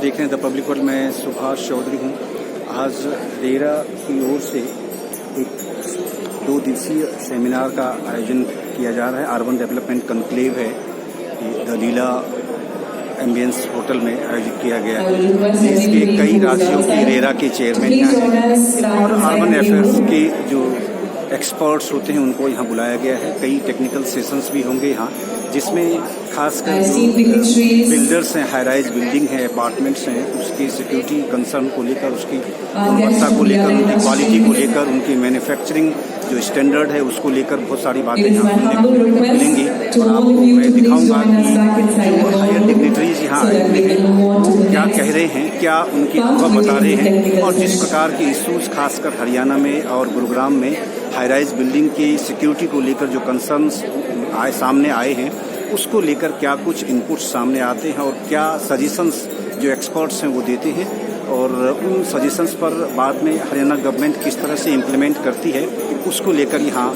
देख रहे हैं द पब्लिक वर्ल्ड में सुभाष चौधरी हूँ। आज रेरा की ओर से एक 2 दिवसीय सेमिनार का आयोजन किया जा रहा है। अर्बन डेवलपमेंट कॉन्क्लेव है, द लीला एम्बियंस होटल में आयोजित किया गया है। इसके कई राज्यों के रेरा के चेयरमैन यहाँ हैं और अर्बन अफेयर्स के जो एक्सपर्ट्स होते हैं उनको यहाँ बुलाया गया है। कई टेक्निकल सेशंस भी होंगे यहाँ, जिसमें खासकर जो बिल्डर्स हैं, हाई राइज बिल्डिंग है, अपार्टमेंट्स हैं, उसकी सिक्योरिटी कंसर्न को लेकर, उसकी गुणवत्ता को लेकर, उनकी क्वालिटी को लेकर, उनकी मैन्युफैक्चरिंग जो स्टैंडर्ड है उसको लेकर बहुत सारी बातें यहाँ सुनने को मिलेंगी। और आपको मैं दिखाऊंगा कि जो हायर डिग्निटरीज यहाँ आए हैं वो क्या कह रहे हैं, क्या उनकी अनुभव बता रहे हैं और जिस प्रकार के इश्यूज खासकर हरियाणा में और गुरुग्राम में हाई राइज बिल्डिंग की सिक्योरिटी को लेकर जो कंसर्न्स सामने आए हैं उसको लेकर क्या कुछ इनपुट्स सामने आते हैं और क्या सजेशंस जो एक्सपर्ट्स हैं वो देते हैं और उन सजेशंस पर बाद में हरियाणा गवर्नमेंट किस तरह से इम्प्लीमेंट करती है उसको लेकर यहाँ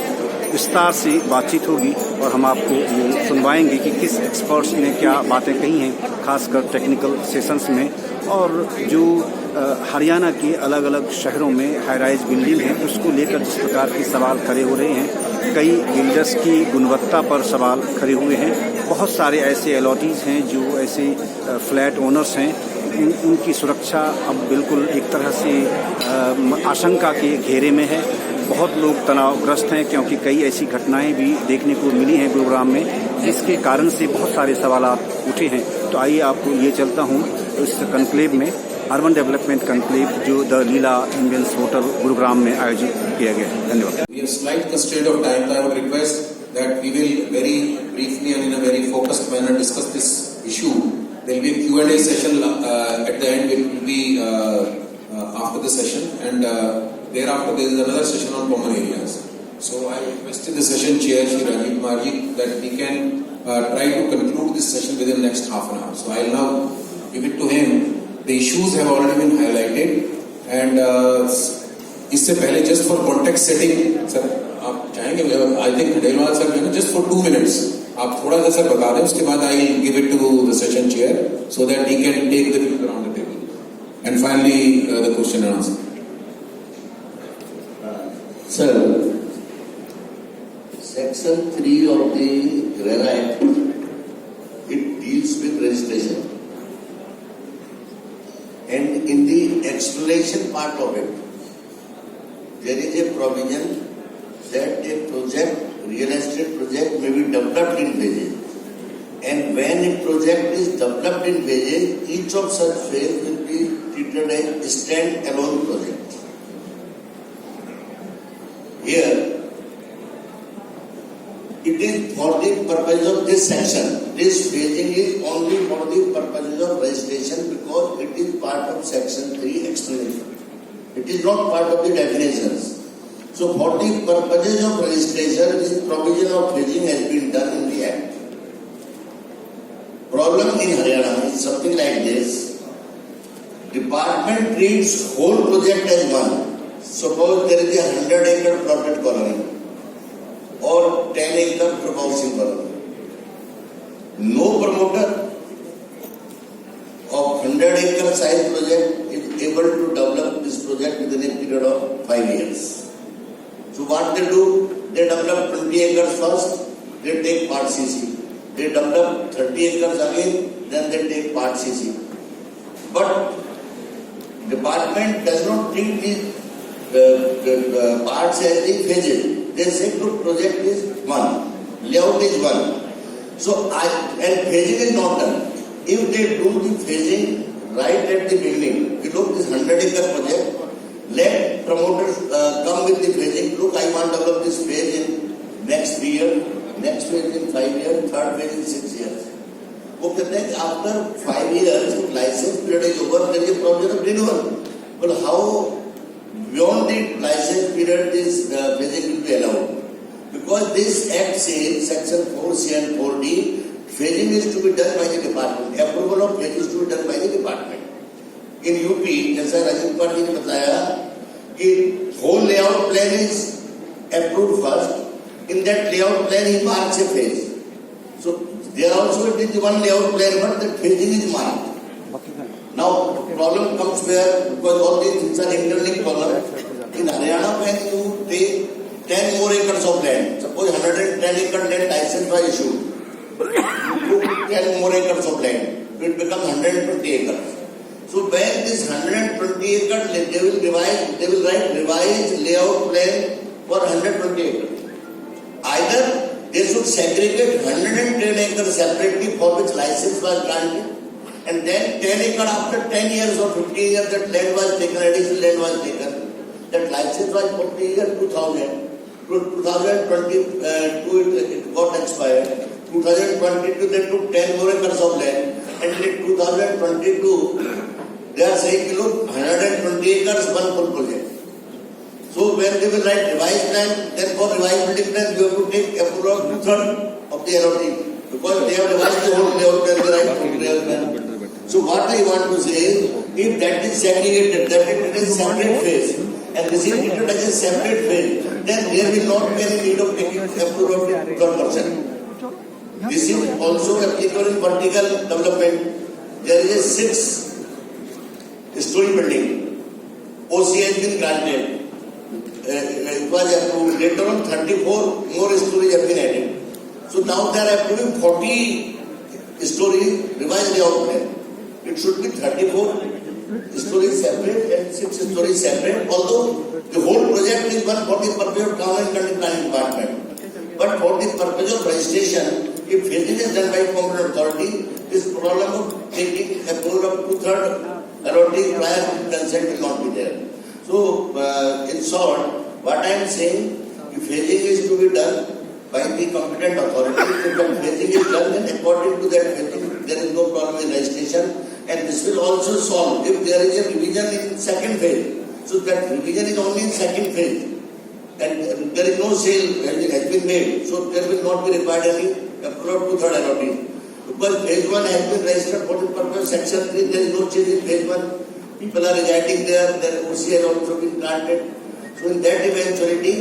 विस्तार से बातचीत होगी और हम आपको ये सुनवाएंगे कि किस एक्सपर्ट्स ने क्या बातें कही हैं, खासकर टेक्निकल सेशंस में। और जो हरियाणा के अलग अलग शहरों में हाई राइज बिल्डिंग है उसको लेकर जिस प्रकार के सवाल खड़े हो रहे हैं, कई बिल्डर्स की गुणवत्ता पर सवाल खड़े हुए हैं। बहुत सारे ऐसे अलॉटीज हैं जो ऐसे फ्लैट ओनर्स हैं, उनकी सुरक्षा अब बिल्कुल एक तरह से आशंका के घेरे में है। बहुत लोग तनावग्रस्त हैं क्योंकि कई ऐसी घटनाएं भी देखने को मिली हैं गुरुग्राम में, जिसके कारण से बहुत सारे सवाल उठे हैं। तो आइए आपको ये चलता हूँ इस कॉन्क्लेव में, अर्बन डेवलपमेंट कॉन्क्लेव जो the Leela ambience hotel Gurugram में आयोजित किया गया है। धन्यवाद। We have slight constraint of time, so I would request that we will very briefly and in a very focused manner discuss this issue. There will be a Q&A session at the end. It will be after the session, and thereafter there is another session on common areas. So I requested the session chair, Shri Rajiv Kumarji, that we can try to conclude this session within the next half an hour. So I will now give it to him. The issues have already been highlighted, and इससे पहले just for context setting, sir आप चाहेंगे? I think Delwal sir ने just for 2 minutes आप थोड़ा सा sir बता दें, उसके बाद I will give it to the session chair so that he can take the views around the table, and finally the question and answer. Sir, Section 3 of the RERA Act, it deals with registration, and in the explanation part of it, there is a provision that a project, real estate project, may be developed in phases, and when a project is developed in phases, each of such phase will be treated as a stand-alone project. Here, it is for the purpose of this section. This phasing is only for the purposes of registration because it is part of Section 3 explanation. It is not part of the definitions. So for the purposes of registration, this provision of phasing has been done in the Act. Problem in Haryana is something like this. Department treats whole project as one. Suppose there is a 100-acre plotted colony or 10-acre housing colony. No promoter of 100-acre size project is able to develop this project within a period of 5 years. So what they do? They develop 20 acres first, they take part CC. They develop 30 acres again, then they take part CC. But department does not treat these parts as the phases. They say the project is one, layout is one. So and phasing is not done. If they do the phasing right at the beginning, you look this 100-acre project, let promoters come with the phasing. Look, I want to develop this phase in next 3 years, next phase in 5 years, third phase in 6 years. वो कहते हैं कि after 5 years, license period is over, there is a provision of renewal. But how beyond the license period this phasing will be allowed? Because this Act says, Section 4C and 4D, phasing is to be done by the department. Approval of phasing is to be done by the department. In UP, जैसा राजीव कुमार जी ने बताया कि whole layout plan is approved first. In that layout plan, he marks a phase. So there also it is one layout plan, but the phasing is marked. Now, problem comes where, because all these things are interlinked problems. In Haryana, when you take 10 more acres of land, suppose 110 acre land license was issued, you took 10 more acres of land, it becomes 120 acres. So when this 120 acres, they will write revised layout plan for 120 acres. Either they should segregate 110 acres separately for which license was granted, and then 10 acres after 10 years or 15 years that land was taken, additional land was taken. That license was put in year 2000. 2022 it got expired. 2022 they took 10 more acres of land, and in 2022 they are saying, look, 120 acres, one full project. So when they will write revised plan, then for revised building plan, you have to take approval of 2/3 of the LOT, because they have revised the whole layout plan, the right full layout plan. So what I want to say is, if that is segregated, that it is a separate phase, and this is treated as a separate phase, then there will not be any need of taking approval of 2/3%. This is also applicable in vertical development. There is a 6-story building. OC has been granted. It was approved. Later on, 34 more stories have been added. So now they are approving 40 stories revised layout plan. It should be 34 stories separate and 6 stories separate. Although the whole project is one for the purpose of town and country planning department, but for the purpose of registration, if phasing is done by competent authority, this problem of taking approval of 2/3 LOT prior consent will not be there. So, in short, what I am saying, if phasing is to be done by the competent authority, if that phasing is done, then according to that phasing, there is no problem in registration, and this will also solve if there is a revision in second phase. So that revision is only in second phase, and there is no sale has been made, so there will not be required any approval to 2/3 LOT. Because phase 1 has been registered for the purpose of section 3, there is no change in phase 1. People are residing there, their OC has also been granted. So in that eventuality,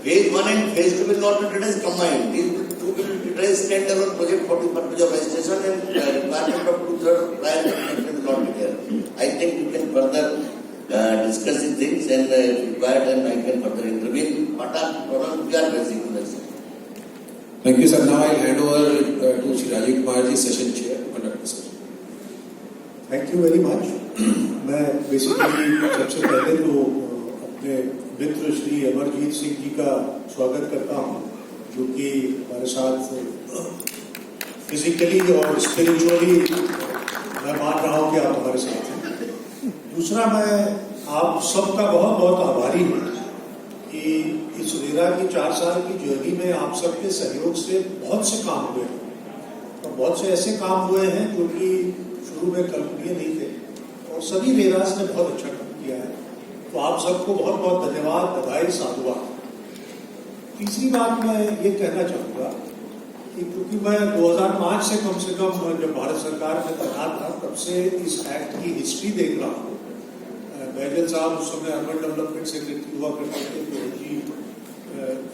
phase 1 and phase 2 will not be treated as combined. These two will be treated as standalone project for the purpose of registration, and requirement of 2/3 prior consent will not be there. I think we can further discuss these things, and if required, then I can further intervene. What are problems we are facing in this? Thank you, sir. Now I'll hand over to Shri Rajiv Kumar ji, session chair, to conduct the session. Thank you very much. मैं basically सबसे पहले तो अपने मित्र श्री अमरजीत सिंह जी का स्वागत करता हूं, जो कि हमारे साथ फिजिकली और स्पिरिचुअली मैं मान रहा हूं कि आप हमारे साथ हैं। दूसरा, मैं आप सबका बहुत बहुत आभारी हूं कि इस रेरा की 4 साल की जर्नी में आप सबके सहयोग से बहुत से काम हुए हैं, और बहुत से ऐसे काम हुए हैं जो कि शुरू में कल्पनीय नहीं थे, और सभी रेरास ने बहुत अच्छा काम किया है। तो आप सबको बहुत बहुत धन्यवाद, बधाई, साधुवाद। तीसरी बात मैं ये कहना चाहूँगा कि क्योंकि मैं 2005 से कम जब भारत सरकार में तैनात था, तब से इस एक्ट की हिस्ट्री देख रहा हूँ। बैजल साहब उस समय अर्बन डेवलपमेंट सेक्रेटरी हुआ करते थे, तो जी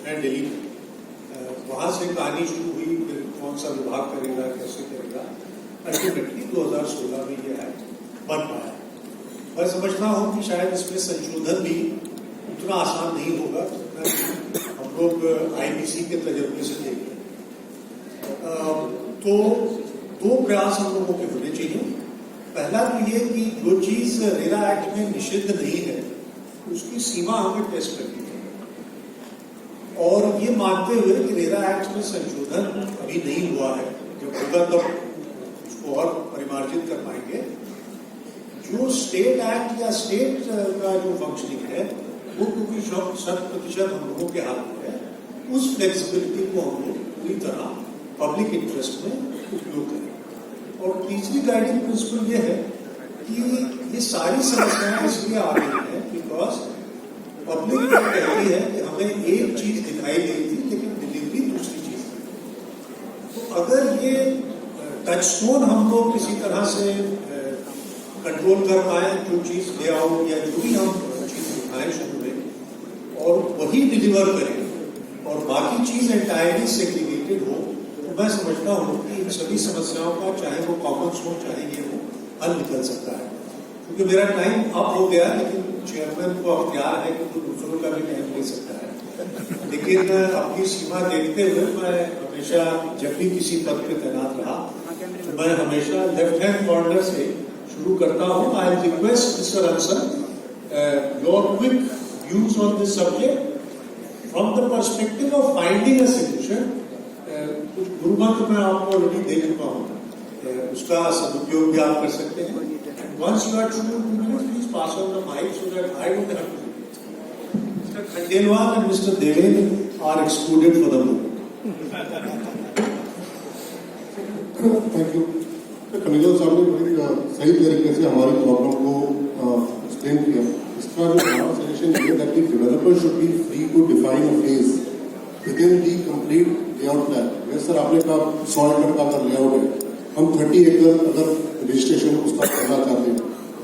हैं दिल्ली में। वहाँ से कहानी शुरू हुई, फिर कौन सा विभाग करेगा, कैसे करेगा। अल्टीमेटली 2016 में ये एक्ट बन पाया। मैं समझता हूँ कि शायद इसमें संशोधन भी उतना आसान नहीं होगा जितना हम लोग IBC के तजर्बे से देख रहे हैं। तो 2 प्रयास हम लोगों के होने चाहिए। पहला तो ये कि जो चीज रेरा एक्ट में निषिद्ध नहीं है, उसकी सीमा हमें टेस्ट करनी चाहिए, और ये मानते हुए कि रेरा एक्ट में संशोधन अभी नहीं हुआ है, जब होगा तब उसको और परिमार्जित कर पाएंगे। जो स्टेट एक्ट या स्टेट का जो फंक्शनिंग है, वो क्योंकि 100% हम लोगों के हाथ में है, उस फ्लेक्सिबिलिटी को हम लोग पूरी तरह पब्लिक इंटरेस्ट में उपयोग करें। और तीसरी गाइडिंग प्रिंसिपल ये है कि ये सारी समस्याएं इसलिए आ रही हैं बिकॉज पब्लिक ये कहती है कि हमें एक चीज दिखाई गई थी लेकिन डिलीवरी दूसरी चीज थी। तो अगर ये टचस्टोन हम लोग किसी तरह से कंट्रोल कर पाए, जो चीज लेआउट या जो भी हम चीज दिखाएं शुरू में, और वही डिलीवर करें और बाकी चीज एंटायरली सेग्रीगेटेड हो, तो मैं समझता हूँ कि इन सभी समस्याओं का, चाहे वो कॉमन्स हो चाहे ये हो, हल निकल सकता है। क्योंकि मेरा टाइम अप हो गया, लेकिन चेयरमैन को अख्तियार है कि तो दूसरों का भी टाइम ले सकता है। लेकिन अपनी सीमा देखते हुए मैं हमेशा जब भी किसी पद पे तैनात रहा तो मैं हमेशा लेफ्ट हैंड कॉर्नर से शुरू करता हूँ। I request mister Ansar your quick views on this subject from the perspective of finding a solution. कुछ गुरु मंत्र मैं आपको ऑलरेडी दे चुका हूँ, उसका सदुपयोग भी आप कर सकते हैं। Once you are through please pass on the mic so that I don't have to. Mr. Khandelwal and Mr. Deven are excluded for the moment. Thank you. Kanhaiya साहब ने बड़ी सही तरीके से हमारी प्रॉब्लम को एक्सप्लेन किया। इसका जो हमारा सजेशन ये है कि developer should be free to define a phase within the complete layout plan. जैसे सर आपने कहा 100 एकड़ का अगर लेआउट है, हम 30 एकड़ अगर रजिस्ट्रेशन उसका करना चाहते हैं,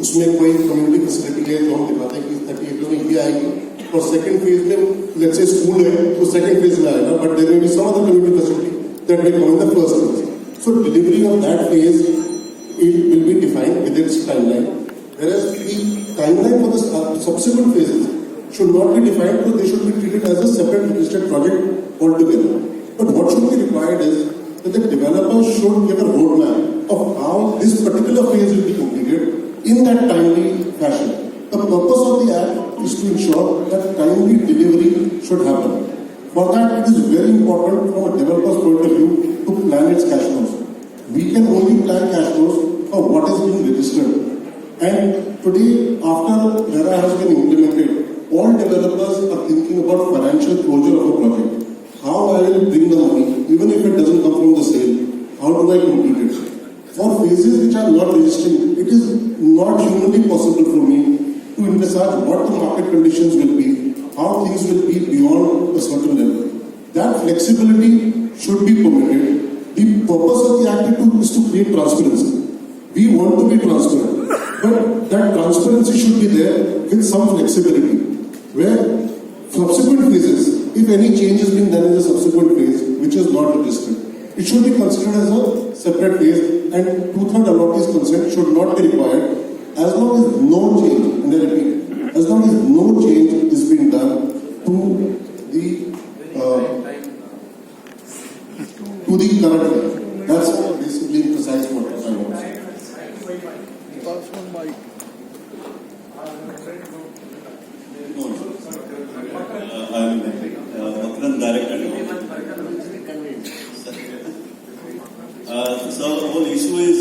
उसमें कोई कम्युनिटी फैसिलिटी है जो हम दिखाते हैं कि 30 एकड़ में ये आएगी, और सेकंड फेज में लेट्स से स्कूल है तो सेकंड फेज में आएगा, but there may be some other community facility that will come in the first phase. So delivery of that phase will be defined with its timeline, whereas the timeline for the subsequent phases should not be defined, because they should be treated as a separate registered project altogether. But what should be required is that the developer should give a roadmap of how this particular phase will be completed in that timely fashion. The purpose of the act is to ensure that timely delivery should happen. For that, it is very important from a developer's point of view to plan its cash flows. We can only plan cash flows for what is being registered. And today, after RERA has been implemented, all developers are thinking about financial closure of a project. How I will bring the money, even if it doesn't come from the sale. How do I complete it? For phases which are not registering, it is not humanly possible for me to envisage what the market conditions will be, how things will be beyond a certain level. That flexibility should be permitted. The purpose of the act is to create transparency. We want to be transparent, but that transparency should be there with some flexibility, where subsequent phases, if any change has been done in the subsequent phase which is not registered, it should be considered as a separate phase, and 2/3 allottee's consent should not be required as long as no change, and I repeat, as long as no change is being done to the current phase. That's basically precise what I want to say. I'm Makran, director. So the whole issue is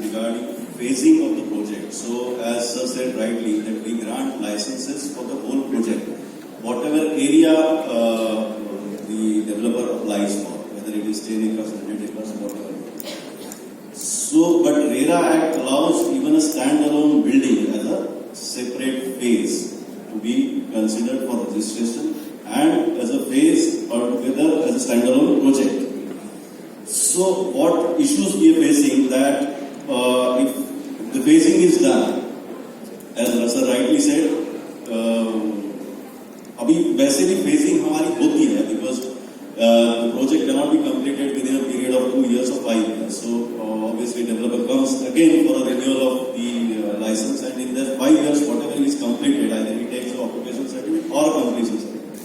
regarding phasing of the project. So as Sir said rightly, that we grant licenses for the whole project, whatever area the developer applies for, whether it is 10 acres, 100 acres, whatever. So, but RERA Act allows even a standalone building as a separate phase to be considered for registration, and as a phase altogether as a standalone project. So what issues we are facing, that if the phasing is done, as Rasa rightly said, अभी वैसे भी phasing हमारी होती है, because the project cannot be completed within a period of 2 years or 5 years. So obviously developer comes again for a renewal of the license, and in that 5 years whatever is completed, either he takes an occupation certificate or a completion certificate.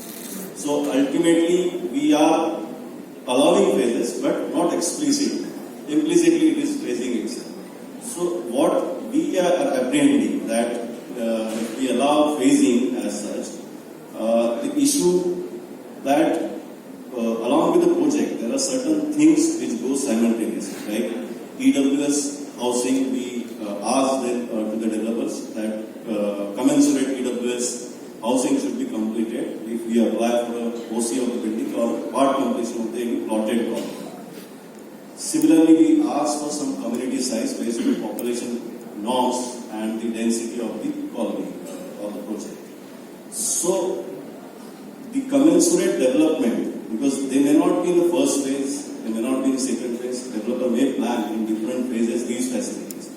So ultimately we are allowing phases but not explicitly. Implicitly it is phasing itself. So what we are apprehending, that if we allow phasing as such, the issue that along with the project, there are certain things which go simultaneously, like EWS housing. We ask them to the developers that commensurate EWS housing should be completed if we apply for a OC of the building or part completion of the plotted property. Similarly, we ask for some community size based on population norms and the density of the colony of the project. So the commensurate development, because they may not be in the first phase, they may not be in the second phase, developer may plan in different phases these facilities.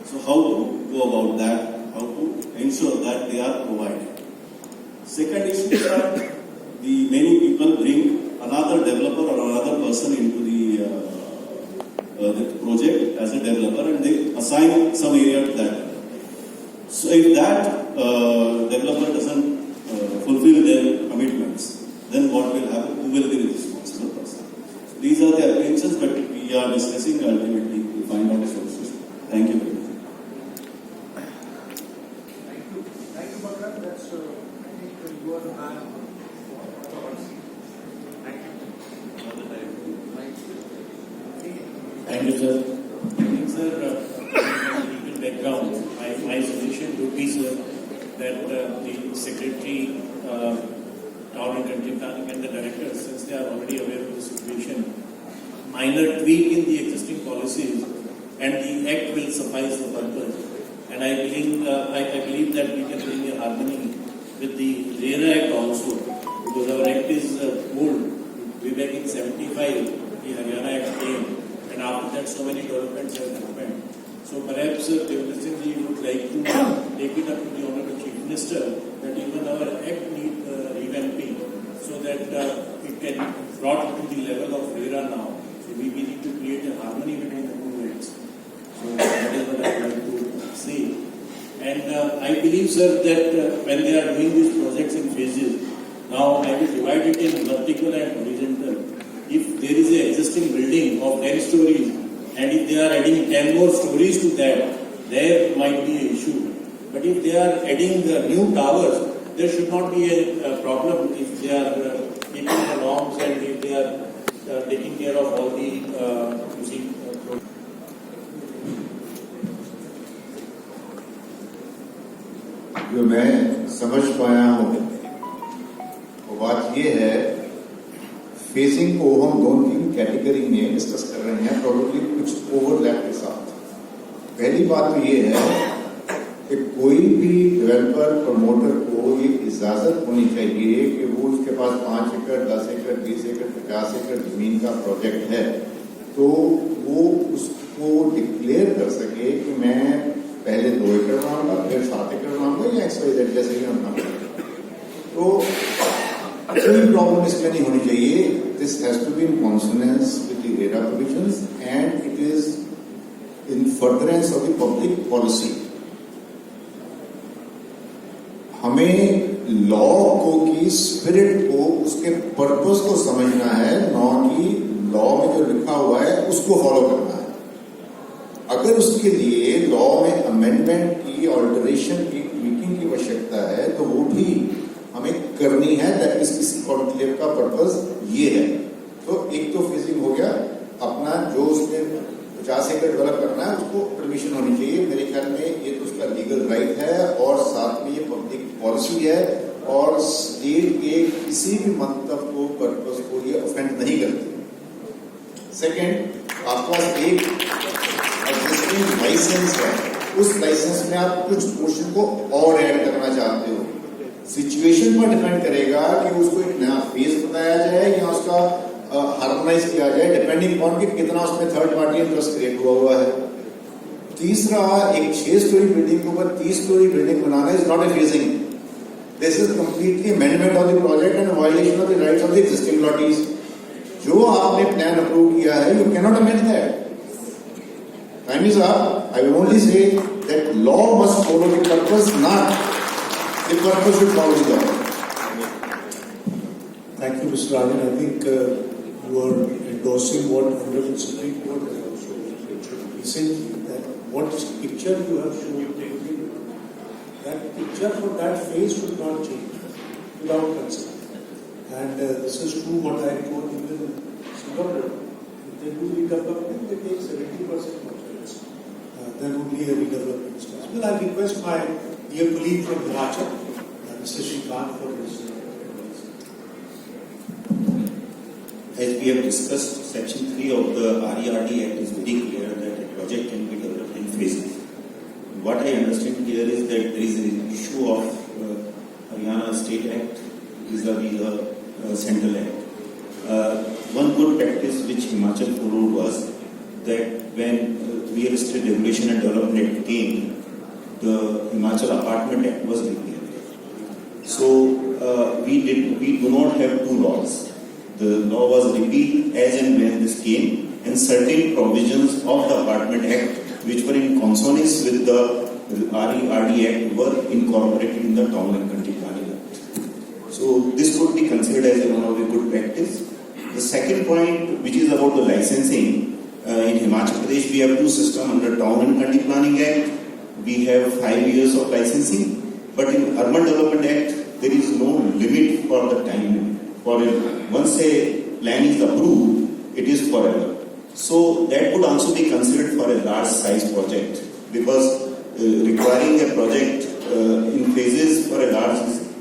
So how to go about that, how to ensure that they are provided. Second issue is that many people bring another developer or another person into the the project as a developer, and they assign some area to that. So if that developer doesn't fulfill their commitments, then what will happen? Who will be the responsible person? So these are the apprehensions, but we are discussing ultimately to find out a solution. Thank you very much. Thank you, Bhagwan. That's, I think you are the man for us. Thank you. Thank you, sir. I think, sir, little background. My suggestion would be, sir, that the secretary, town and country planning, and the directors, since they are already aware of the situation, minor tweak in the existing policies, and the act will suffice the purpose. And I believe that we can bring a harmony with the RERA Act also, because our act is old. Way back in 75, the Haryana Act came, and after that so many developments have happened. So perhaps Devendra Singh ji would like to take it up to the Honorable Chief Minister that even our act need revamping, so that it can be brought to the level of RERA now. So we need to create a harmony between the two acts. So that is what I would like to say. And I believe, sir, that when they are doing these projects in phases, now I will divide it in vertical and horizontal. If there is an existing building of 10 stories, and if they are adding 10 more stories to that, there might be an issue. But if they are adding new towers, there should not be a problem if they are keeping the norms and if they are taking care of all the जो मैं समझ पाया हूँ वो बात ये है, facing को हम दोनों तीन कैटेगरी में डिस्कस कर रहे हैं, प्रोबेबली कुछ ओवरलैप के साथ। पहली बात तो ये है कि कोई भी डेवलपर प्रमोटर को ये इजाजत होनी चाहिए कि वो उसके पास 5 एकड़ 10 एकड़ 20 एकड़ 50 एकड़ जमीन का प्रोजेक्ट है तो वो उसको डिक्लेयर कर सके कि मैं पहले 2 एकड़ बनाऊंगा, फिर 7 एकड़ बनाऊंगा या XYZ जैसे ही हम तो कोई प्रॉब्लम इसमें नहीं होनी चाहिए। This has to be in consonance with the RERA provisions and it is in furtherance of the public policy. हमें लॉ को की स्पिरिट को उसके पर्पस को समझना है, नॉ कि लॉ में जो लिखा हुआ है उसको फॉलो करना है। अगर उसके लिए लॉ में अमेंडमेंट की, ऑल्टरेशन की, ट्वीकिंग की आवश्यकता है तो वो भी हमें करनी है। दैट इज इस कॉन्क्लेव का पर्पस ये है। तो एक तो फेजिंग हो गया, अपना जो उसने 50 एकड़ डेवलप करना है उसको परमिशन होनी चाहिए। मेरे ख्याल में ये तो उसका लीगल राइट है और साथ में ये पब्लिक पॉलिसी है और स्टेट के किसी भी मंतव्य को, पर्पस को ये ऑफेंड नहीं करती। सेकेंड, आपके पास एक एग्जिस्टिंग लाइसेंस है, उस लाइसेंस में आप कुछ पोर्शन को और ऐड करना चाहते हो। सिचुएशन पर डिपेंड करेगा कि उसको एक नया फेज बताया जाए या उसका हार्मोनाइज किया जाए, डिपेंडिंग ऑन कि कितना उसमें थर्ड पार्टी इंटरेस्ट क्रिएट हुआ है। तीसरा, एक 6 स्टोरी बिल्डिंग के ऊपर 30 स्टोरी बिल्डिंग बनाना is not a phasing. This is completely amendment of the project and violation of the rights of the existing allottees. जो आपने प्लान अप्रूव किया है, you can not amend that. Time is up. I will only say that law must follow the purpose, not the purpose should follow the law. Thank you, Mr. Rajan. I think you are endorsing what Honorable Supreme Court has also mentioned recently, that what picture you have shown, that picture for that phase should not change without consent. And this is true what I told even Singapore. If they do redevelopment, they take 70% of it. There would be a redevelopment stage. Well, I request my dear colleague from Himachal, Mr. Shrikant, for his advice. As we have discussed, Section 3 of the RERD Act is very clear that a project can be developed in phases. What I understand here is that there is an issue of Haryana State Act vis-a-vis the Central Act. One good practice which Himachal followed was that when Real Estate Regulation and Development Act came, the Himachal Apartment Act was repealed. So we do not have two laws. The law was repealed as and when this came, and certain provisions of the Apartment Act which were in consonance with the RERD Act were incorporated in the Town and Country Planning Act. So this would be considered as one of the good practice. The second point, which is about the licensing, in Himachal Pradesh we have two systems under Town and Country Planning Act. We have 5 years of licensing, but in Urban Development Act there is no limit for the time. For once a plan is approved, it is forever. So that would also be considered for a large size project, because requiring a project in phases for a large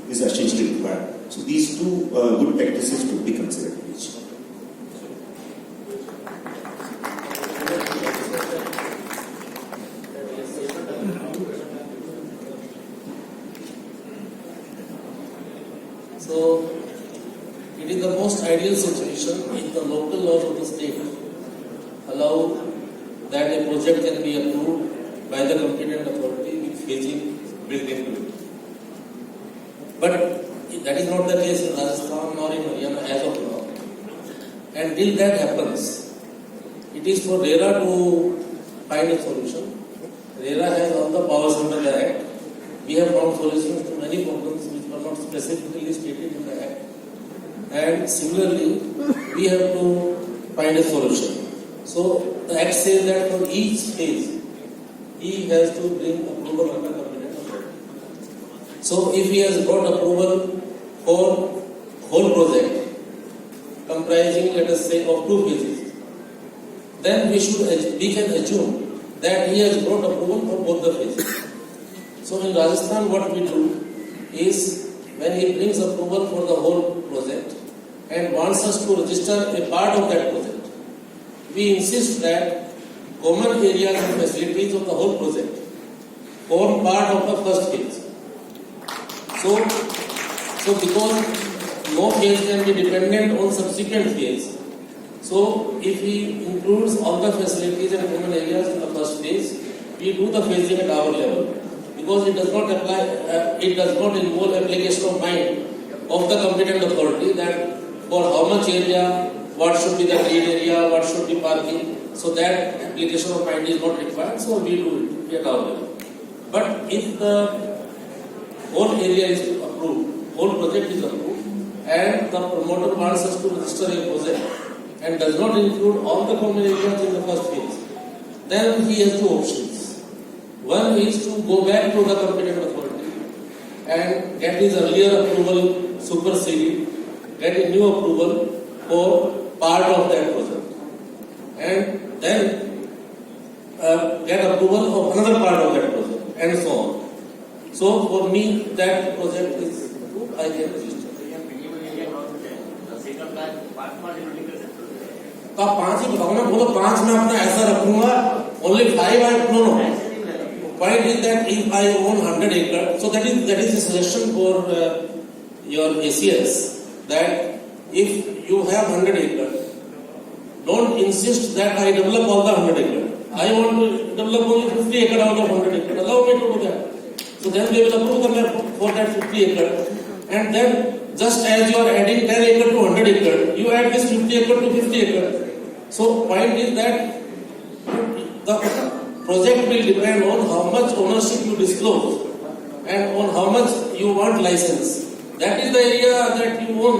is essentially required. So these two good practices to be considered. So it is the most ideal situation if the local laws of the state allow that a project can be approved by the competent authority with phasing built into it. But that is not the case in Rajasthan nor in Haryana as of now. And till that happens, it is for RERA to find a solution. RERA has all the powers under the Act. We have found solutions to many problems which were not specifically stated in the Act. And similarly, we have to find a solution. So the Act says that for each phase, he has to bring approval under competent authority. So if he has got approval for whole project comprising, let us say, of 2 phases, then we can assume that he has got approval for both the phases. So in Rajasthan, what we do is when he brings approval for the whole project and wants us to register a part of that project, we insist that common areas and facilities of the whole project form part of the first phase. So because no phase can be dependent on subsequent phase, so if he includes all the facilities and common areas in the first phase, we do the phasing at our level, because it does not apply, it does not involve application of mind of the competent authority that for how much area, what should be the green area, what should be parking. So that application of mind is not required, so we do it at our level. But if the whole area is approved, whole project is approved, and the promoter wants us to register a project and does not include all the common areas in the first phase, then he has 2 options. One is to go back to the competent authority and get his earlier approval superseded, get a new approval for part of that project, and then get approval of another part of that project, and so on. So for me, that project is approved, I can register. तो आप 5 ही बताओ ना, बोलो 5 में अपना ऐसा रखूंगा, only 5 no. Point is that if I own 100 acres, so that is a suggestion for your ACS, that if you have 100 acres, don't insist that I develop all the 100 acres. I want to develop only 50 acres out of 100 acres. Allow me to do that. So then they will approve the map for that 50 acres. And then just as you are adding 10 acres to 100 acres, you add this 50 acres to 50 acres. So point is that the project will depend on how much ownership you disclose and on how much you want license. That is the area that you own.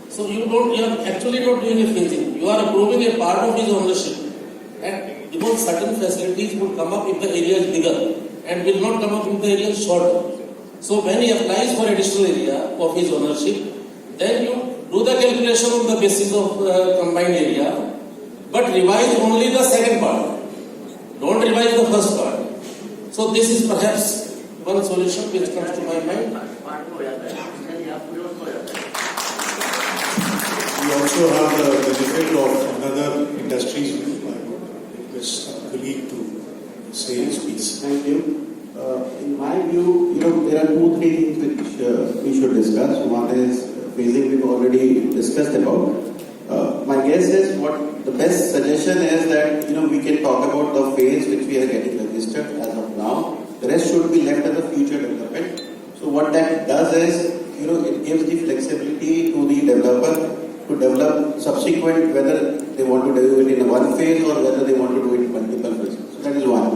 So you are actually not doing a phasing. You are approving a part of his ownership. And because certain facilities would come up if the area is bigger and will not come up if the area is shorter. So when he applies for additional area of his ownership, then you do the calculation on the basis of combined area, but revise only the second part. Don't revise the first part. So this is perhaps one solution which comes to my mind. We also have the benefit of another industries. I would request our colleague to say his piece. Thank you. In my view, there are 2-3 things which we should discuss. One is phasing we've already discussed about. My guess is what the best suggestion is that we can talk about the phase which we are getting registered as of now. The rest should be left as a future development. So what that does is it gives the flexibility to the developer to develop subsequent, whether they want to do it in one phase or whether they want to do it in multiple phases. So that is one.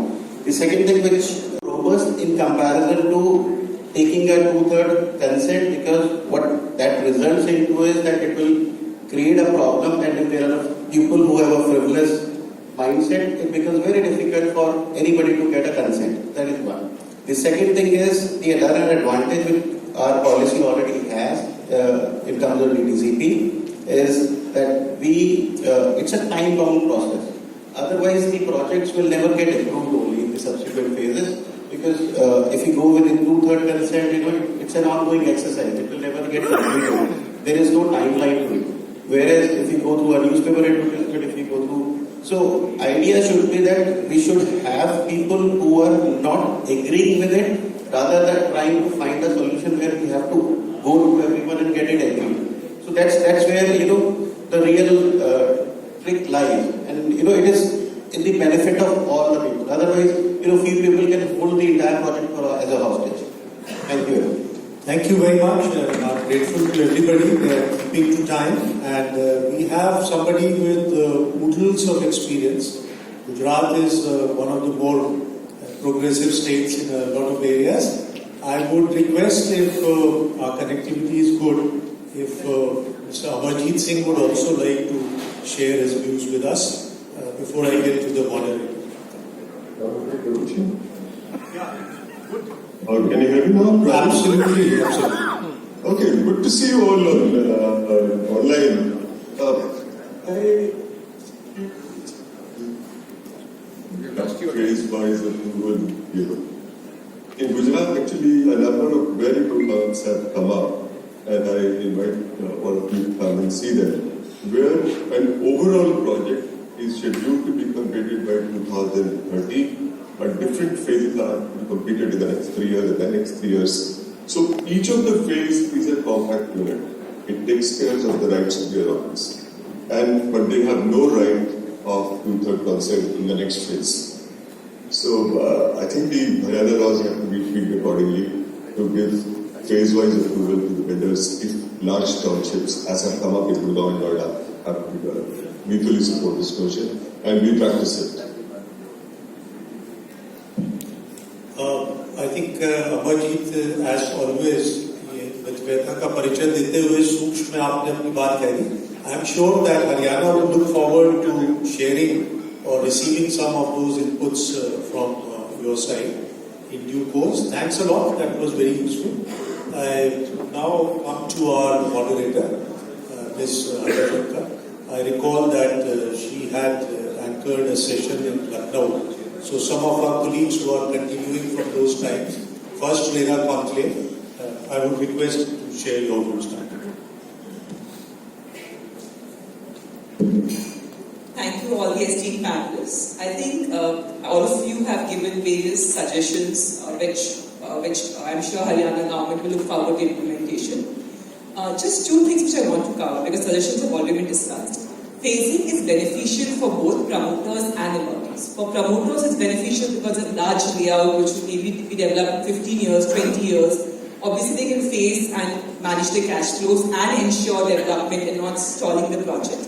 The second thing which is robust in comparison to taking a 2/3 consent, because what that results into is that it will create a problem, and if there are people who have a frivolous mindset, it becomes very difficult for anybody to get a consent. That is one. The second thing is the other advantage which our policy already has in terms of the DCP is that it's a time-bound process. Otherwise, the projects will never get approved only in the subsequent phases, because if you go within 2/3 consent, it's an ongoing exercise. It will never get completed. There is no timeline to it. Whereas if you go through a newspaper advertisement, if you go through, so idea should be that we should have people who are not agreeing with it, rather than trying to find a solution where we have to go to everyone and get it agreed. So that's where the real trick lies, and it is in the benefit of all the people. Otherwise, few people can hold the entire project as a hostage. Thank you. Thank you very much. I'm grateful to everybody. They're keeping to time, and we have somebody with oodles of experience. Gujarat is one of the more progressive states in a lot of areas. I would request, if our connectivity is good, if Mr. Amarjeet Singh would also like to share his views with us before I get to the moderator. Can you hear me now? Absolutely. Okay, good to see you all online. Phase-wise approval given. In Gujarat, actually, a number of very good firms have come up, and I invite all of you to come and see them, where an overall project is scheduled to be completed by 2030, but different phases are to be completed in the next 3 years and the next 3 years. So each of the phases is a compact unit. It takes care of the rights of the allotments. But they have no right of 2/3 consent in the next phase. So I think the Haryana laws have to be tweaked accordingly to give phase-wise approval to the vendors if large townships, as have come up in Gurgaon and Noida, have to mutually support this notion, and we practice it. I think Amarjeet, as always, ये वैधता का परिचय देते हुए सूक्ष्म में आपने अपनी बात कह दी. I am sure that Haryana will look forward to sharing or receiving some of those inputs from your side in due course. Thanks a lot. That was very useful. I now come to our moderator, Ms. Agarwal. I recall that she had anchored a session in Lucknow. So some of our colleagues who are continuing from those times, first RERA conclave, I would request to share your views now. Thank you all the esteemed panelists. I think all of you have given various suggestions which I'm sure Haryana government will look forward to implementation. Just two things which I want to cover, because suggestions have already been discussed. Phasing is beneficial for both promoters and allottees. For promoters, it's beneficial because a large layout which will maybe be developed in 15 years, 20 years, obviously they can phase and manage their cash flows and ensure development and not stalling the project.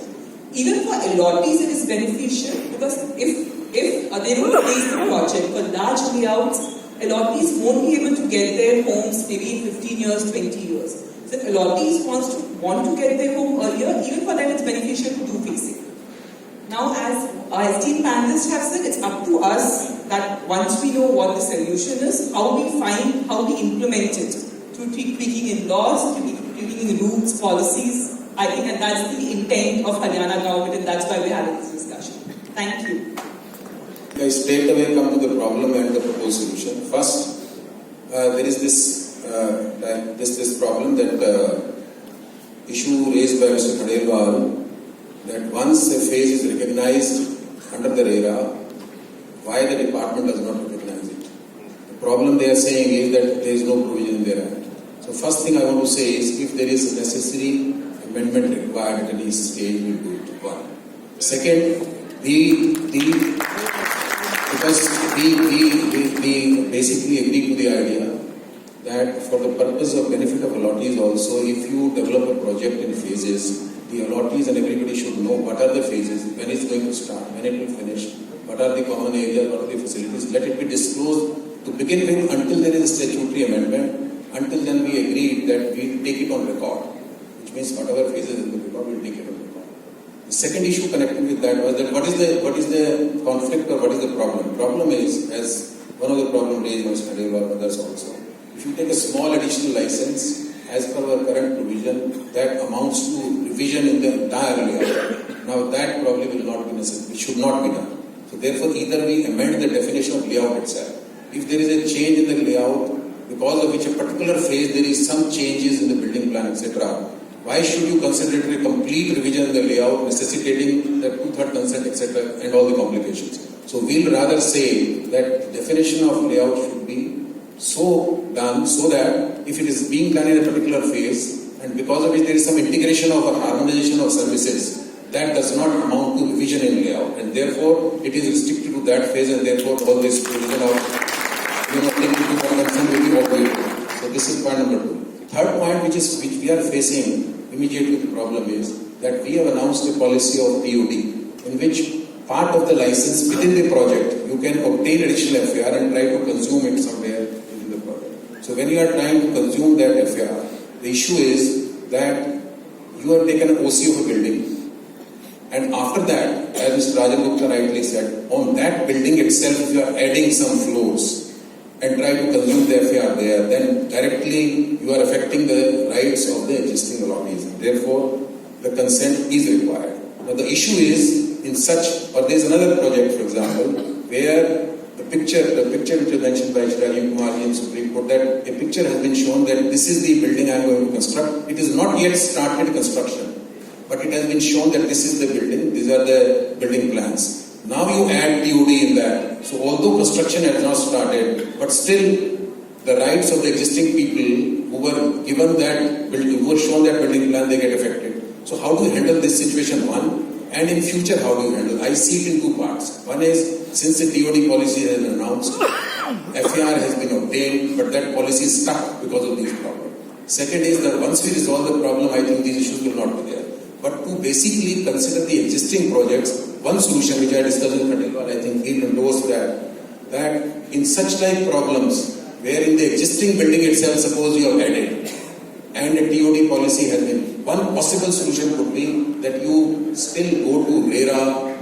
Even for allottees, it is beneficial because if they don't phase the project for large layouts, allottees won't be able to get their homes maybe in 15 years, 20 years. So if allottees want to get their home earlier, even for them it's beneficial to do phasing. Now, as our esteemed panelists have said, it's up to us that once we know what the solution is, how we implement it, through tweaking in laws, tweaking in rules, policies. I think that that's the intent of Haryana government, and that's why we're having this discussion. Thank you. I straight away come to the problem and the proposed solution. First, there is this problem that issue raised by Mr. Khandelwal, that once a phase is recognized under the RERA, why the department does not recognize it? The problem they are saying is that there is no provision in their act. So first thing I want to say is, if there is a necessary amendment required at any stage, we will do it. One. Second, because we basically agree to the idea that for the purpose of benefit of allottees also, if you develop a project in phases, the allottees and everybody should know what are the phases, when it's going to start, when it will finish, what are the common areas, what are the facilities. Let it be disclosed to begin with until there is a statutory amendment. Until then we agreed that we take it on record, which means whatever phases in the record, we'll take it on record. The second issue connected with that was that what is the conflict or what is the problem? Problem is, as one of the problem raised by Mr. Deva or others also, if you take a small additional license, as per our current provision, that amounts to revision in the entire layout. Now that probably will not be necessary, it should not be done. So therefore either we amend the definition of layout itself. If there is a change in the layout, because of which a particular phase there is some changes in the building plan, etc., why should you consider it a complete revision in the layout necessitating the 2/3 consent, etc., and all the complications? So we'll rather say that the definition of layout should be so done so that if it is being done in a particular phase and because of which there is some integration of or harmonization of services, that does not amount to revision in layout, and therefore it is restricted to that phase, and therefore all this provision of consent will be obvious. So this is point number 2. Third point, which we are facing immediately the problem is that we have announced a policy of TOD in which part of the license within the project you can obtain additional FAR and try to consume it somewhere within the project. So when you are trying to consume that FAR, the issue is that you have taken an OC of a building, and after that, as Mr. Rajan Gupta rightly said, on that building itself, if you are adding some floors and try to consume the FAR there, then directly you are affecting the rights of the existing allottees. Therefore, the consent is required. Now the issue is, in such, or there is another project, for example, where the picture which was mentioned by Rajiv Kumar in Supreme Court, that a picture has been shown that this is the building I am going to construct. It is not yet started construction, but it has been shown that this is the building, these are the building plans. Now you add TOD in that. So although construction has not started, but still the rights of the existing people who were given that building, who were shown that building plan, they get affected. So how do you handle this situation? One, and in future how do you handle? I see it in two parts. One is, since the TOD policy has been announced, FAR has been obtained, but that policy is stuck because of these problems. Second is that once we resolve the problem, I think these issues will not be there. But to basically consider the existing projects, one solution which I discussed with Khandelwal, I think he endorsed that in such like problems, where in the existing building itself, suppose you have added, and a TOD policy has been, one possible solution could be that you still go to RERA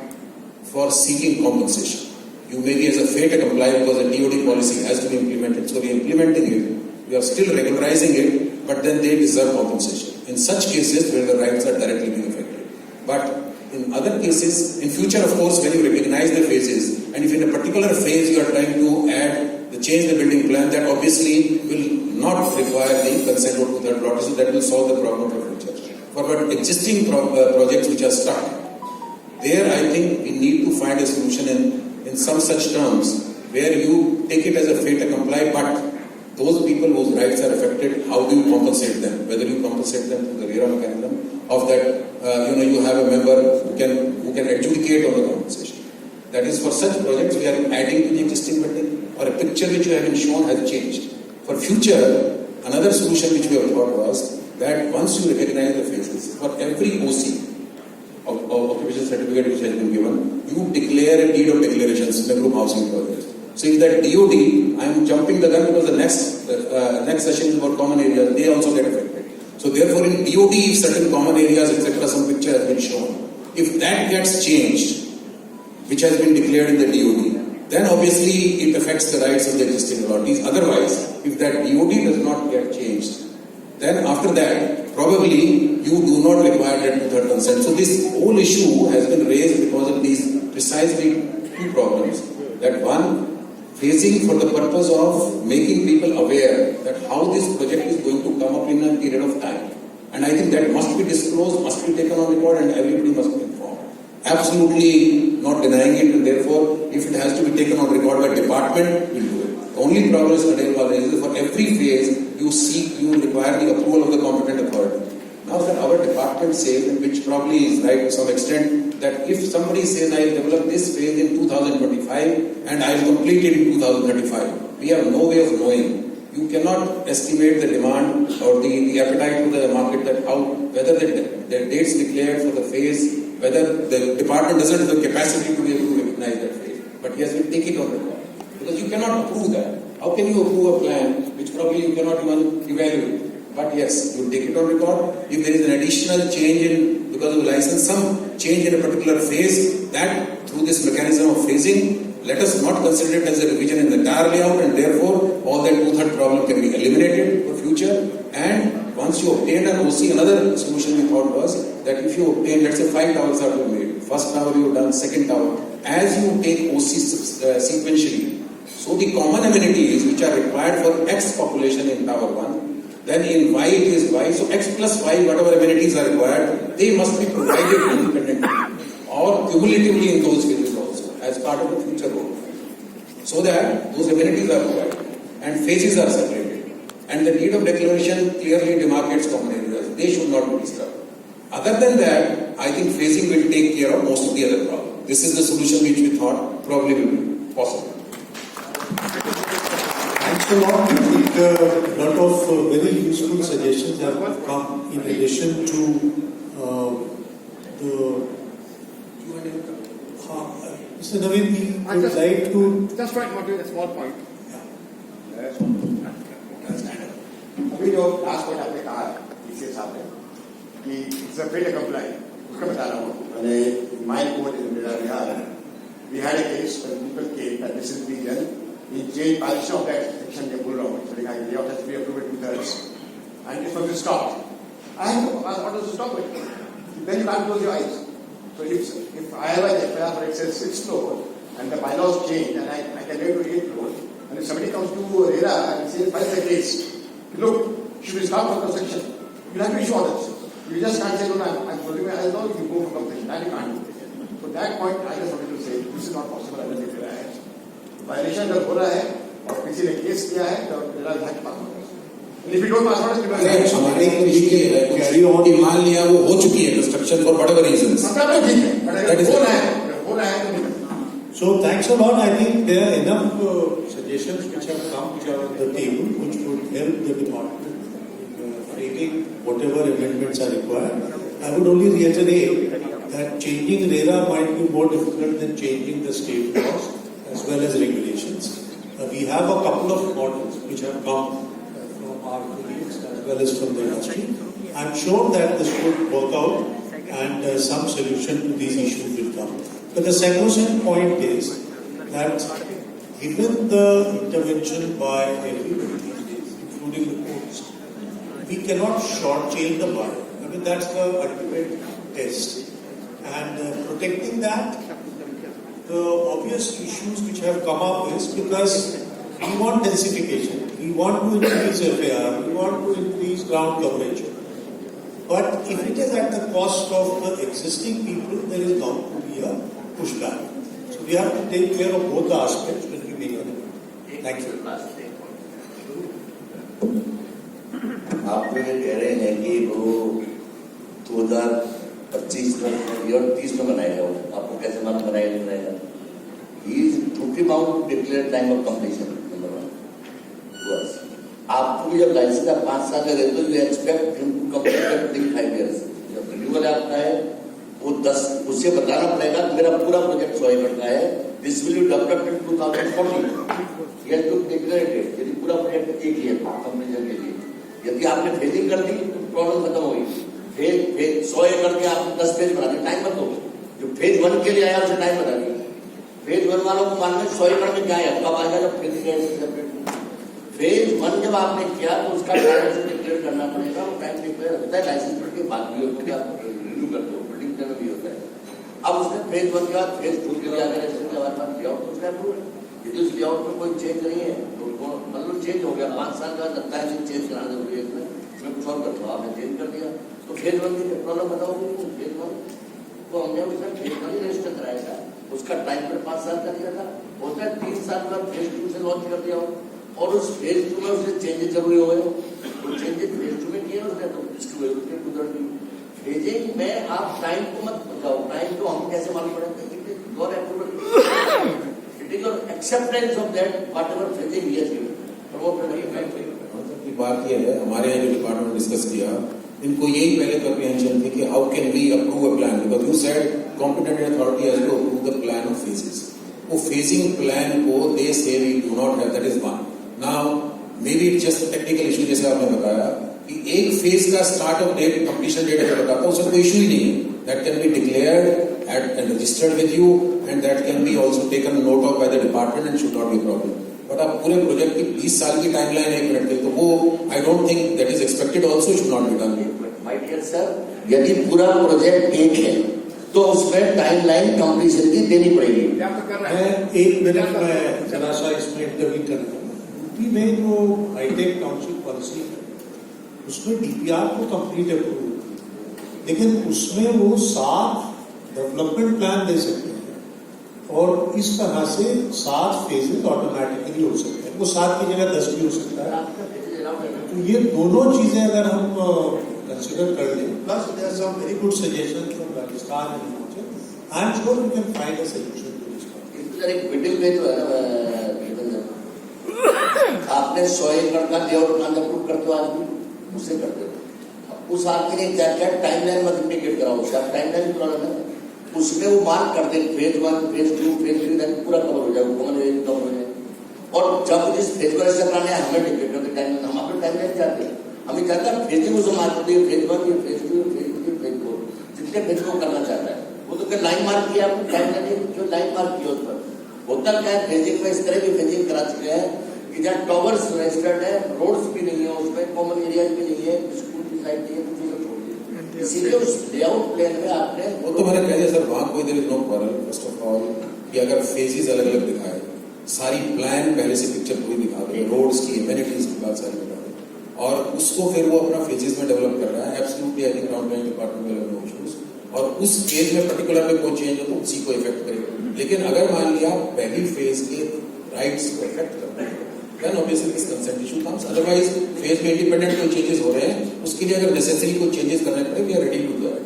for seeking compensation. You may be as a fait comply because the TOD policy has to be implemented. So we are implementing it, we are still regularizing it, but then they deserve compensation. In such cases where the rights are directly being affected. But in other cases, in future of course, when you recognize the phases, and if in a particular phase you are trying to change the building plan, that obviously will not require the consent of the allottees, so that will solve the problem for future. For existing projects which are stuck, there I think we need to find a solution in some such terms where you take it as a fait accompli, but those people whose rights are affected, how do you compensate them? Whether you compensate them through the RERA mechanism of that, you have a member who can adjudicate on the compensation. That is, for such projects we are adding to the existing building, or a picture which you have been shown has changed. For future, another solution which we have thought was that once you recognize the phases, for every OC of occupation certificate which has been given, you declare a deed of declarations in the group housing projects. So if that DOD, I am jumping the gun because the next session is about common areas, they also get affected. So therefore in DOD, if certain common areas, etc., some picture has been shown, if that gets changed, which has been declared in the DOD, then obviously it affects the rights of the existing allottees. Otherwise, if that DOD does not get changed, then after that, probably you do not require that 2/3 consent. So this whole issue has been raised because of these precisely two problems. That one, phasing for the purpose of making people aware that how this project is going to come up in a period of time. And I think that must be disclosed, must be taken on record, and everybody must be informed. Absolutely not denying it, and therefore, if it has to be taken on record by department, we'll do it. The only problem is for every phase, you require the approval of the competent authority. Now, sir, our department says, and which probably is right to some extent, that if somebody says, I will develop this phase in 2025 and I will complete it in 2035, we have no way of knowing. You cannot estimate the demand or the appetite to the market that how whether the dates declared for the phase, whether the department doesn't have the capacity to be able to recognize that phase. But yes, we'll take it on record. Because you cannot approve that. How can you approve a plan which probably you cannot even evaluate? But yes, you take it on record. If there is an additional change in, because of the license, some change in a particular phase, that through this mechanism of phasing, let us not consider it as a revision in the entire layout, and therefore all that 2/3 problem can be eliminated for future. And once you obtain an OC, another solution we thought was that if you obtain, let's say 5 towers are to be made, first tower you have done, second tower, as you take OC sequentially, so the common amenities which are required for X population in tower 1, then in Y it is Y, so X plus Y, whatever amenities are required, they must be provided independently or cumulatively in those phases also as part of the future road, so that those amenities are provided and phases are separated, and the need of declaration clearly demarcates common areas. They should not be disturbed. Other than that, I think phasing will take care of most of the other problems. This is the solution which we thought probably will be possible. Thanks a lot. I think a lot of very useful suggestions have come in addition to the Mr. Naveen, we would like to just try to do a small point. अभी जो last point आपने कहा PCA साहब ने कि it's a failure comply, उसका बता रहा हूँ मैंने my court in Bihar we had a case when people came that this is reason we change partition of that section के बोल रहा हूँ so like we have to be approved 2/3 and it was stopped I have to ask what do stop it then you can close your eyes so if I have a FIR for it says 6th floor and the bylaws change and I can go to 8th floor and if somebody comes to RERA and says why is the case, look, should we stop for construction? You have to issue orders. You just can't say, no, I'm holding my eyes down, you go for construction. That you can't do. So that point, I just wanted to say, this is not possible under the RERA Act. Violation अगर हो रहा है और किसी ने case किया है तो RERA Act पास होगा. And if you don't pass orders, हमारे मान लिया वो हो चुकी है कंस्ट्रक्शन फॉर व्हाटएवर रीजंस. ठीक है, बट हो रहा है तो So thanks a lot. I think there are enough suggestions which have come, which are on the table, which would help the department in framing whatever amendments are required. I would only reiterate that changing RERA might be more difficult than changing the state laws as well as regulations. We have a couple of models which have come from our colleagues as well as from the industry. I'm sure that this would work out and some solution to these issues will come. But the sacrosanct point is that given the intervention by everybody these days, including the courts, we cannot shortchange the buyer. I mean, that's the ultimate test. And protecting that, the obvious issues which have come up is because we want densification, we want to increase FAR, we want to increase ground coverage. But if it is at the cost of the existing people, there is bound to be a pushback. So we have to take care of both the aspects when we make it. Thank you. आप तो ये कह रहे हैं कि वो 2025 में और 30 में बनाएगा वो, आपको कैसे मालूम बनाएगा नहीं बनाएगा? He is talking about declared time of completion. Number 1. बस आपको जब लाइसेंस आप 5 साल का देते हो, you expect him to complete within 5 years. जब रिन्यूअल आता है वो 10 उससे बताना पड़ेगा मेरा पूरा प्रोजेक्ट 100 एकड़ का है, this will be developed in 2040. ये तो डिक्लेरेटेड, यदि पूरा प्रोजेक्ट एक ही है कंपनी के लिए, यदि आपने फेजिंग कर दी तो प्रॉब्लम खत्म होगी. फेज 100 एकड़ के आपने 10 फेज बना दिए, टाइम मत दो. जो फेज 1 के लिए आया उसे टाइम बता दिया. फेज 1 वालों को मालूम है 100 एकड़ में क्या है, कब आएगा जब फेज फेज 1 जब आपने किया तो उसका टाइम से डिक्लेयर करना पड़ेगा. वो टाइम डिक्लेयर होता है लाइसेंस पर के बाद भी होता है, आप रिन्यू करते हो बिल्डिंग में भी होता है. अब उसने फेज 1 के बाद फेज 2 के लिए आकर हमारे पास लेआउट तो उसका अप्रूवल. यदि उस लेआउट में कोई चेंज नहीं है तो मतलब चेंज हो गया 5 साल का लगता है चेंज कराना जरूरी है, इसमें कुछ और कर दो, आपने चेंज कर दिया तो फेज 1 की प्रॉब्लम बताओगे. फेज 1 तो हमने उसका फेज 1 ही रजिस्टर कराया था, उसका टाइम पर 5 साल का दिया था, होता है 3 साल बाद फेज 2 से लॉन्च कर दिया हो और उस फेज 2 में उससे चेंजेस जरूरी हो गए. तो चेंजेस फेज 2 में किए उसने तो उसके गुजर गई. फेजिंग में आप टाइम को मत बताओ, टाइम को हम कैसे मालूम पड़ेगा? It is your approval, it is your acceptance of that what ever phasing he has given. Promote करने की बात ये है, हमारे यहाँ जो डिपार्टमेंट डिस्कस किया इनको यही पहले कॉम्प्रिहेंशन थी कि how can we approve a plan, because you said competent authority has to approve the plan of phases. वो फेजिंग प्लान को they say we do not have, that is one. Now may be it just technical issue, जैसे आपने बताया कि एक phase का start of date, completion date अगर बताता उसमें कोई इशू ही नहीं है. That can be declared and registered with you and that can B also taken note of by the department and should not B problem. But आप पूरे project की 20 साल की टाइमलाइन है 1 मिनट की, तो वो I don't think that is expected also should not be done. My dear sir, यदि पूरा प्रोजेक्ट एक है तो उसमें टाइमलाइन कंप्लीशन की देनी पड़ेगी. मैं 1 मिनट में जरा सा इसमें इंटरव्यू करना. यूपी में जो हाईटेक टाउनशिप पॉलिसी है उसमें डीपीआर को कंप्लीट अप्रूव, लेकिन उसमें वो 7 डेवलपमेंट प्लान दे सकते हैं और इस तरह से 7 फेजेस ऑटोमेटिकली हो सकते हैं. वो 7 की जगह 10 भी हो सकता है. तो ये दोनों चीजें अगर हम कंसिडर कर लें, plus there are some very good suggestion from Rajasthan and Himachal, I am sure we can find a solution to this. एक मिडिल वे तो है ना, आपने 100 एकड़ का लेआउट प्लान अप्रूव करते हो, आज भी उससे करते हो. उस आपके लिए क्या क्या टाइमलाइन मत इंडिकेट कराओ, शायद टाइमलाइन प्रॉब्लम है. उसमें वो मार्क कर दे फेज 1, फेज 2, फेज 3, पूरा कवर हो जाए, कॉमन एरिया कवर हो जाए. और जब जिस फेज को ऐसा कराने हमें डिक्लेयर करते टाइम, हम अपने टाइमलाइन चाहते हैं. हमें चाहता है फेज में उसे मार्क कर दिए, फेज 1, फेज 2, फेज 3, फेज 4, जितने फेज को करना चाहता है वो तो लाइन मार्क किया, आपने टाइमलाइन जो लाइन मार्क किया उस पर होता क्या है. फेजिंग में इस तरह की फेजिंग करा चुके हैं कि जहाँ टॉवर्स रजिस्टर्ड है, रोड्स भी नहीं है उसमें, कॉमन एरिया भी नहीं है, स्कूल की साइड नहीं है, कुछ नहीं छोड़ दिया. इसीलिए उस लेआउट प्लान में आपने वो तो मैंने कह दिया सर, वहां कोई there is no quarrel. First of all कि अगर फेजेस अलग अलग दिखाए, सारी प्लान पहले से पिक्चर पूरी दिखा दे, रोड्स की एमिनिटीज की बात सारी बता दे, और उसको फिर वो अपना फेजेस में डेवलप कर रहा है. Absolutely I think town planning department में नो इश्यूज, और उस फेज में पर्टिकुलर में कोई चेंज हो तो उसी को इफेक्ट करेगा. लेकिन अगर मान लिया पहली फेज के राइट्स को इफेक्ट करता है, then obviously this consent issue comes. Otherwise, phase में independent कोई changes हो रहे हैं, उसके लिए अगर necessary कोई changes करने पड़े, we are ready to do that.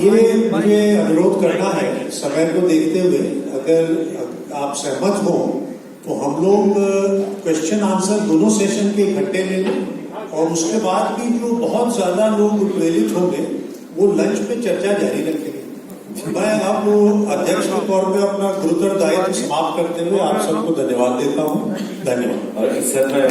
ये मुझे अनुरोध करना है, समय को देखते हुए अगर आप सहमत हो तो हम लोग क्वेश्चन आंसर दोनों सेशन के इकट्ठे ले लें, और उसके बाद भी जो बहुत ज्यादा लोग उत्प्रेरित होंगे वो लंच पे चर्चा जारी रखेंगे. मैं अब अध्यक्ष के तौर पे अपना गुरुतर दायित्व समाप्त करते हुए आप सबको धन्यवाद देता हूँ. धन्यवाद. सर मैं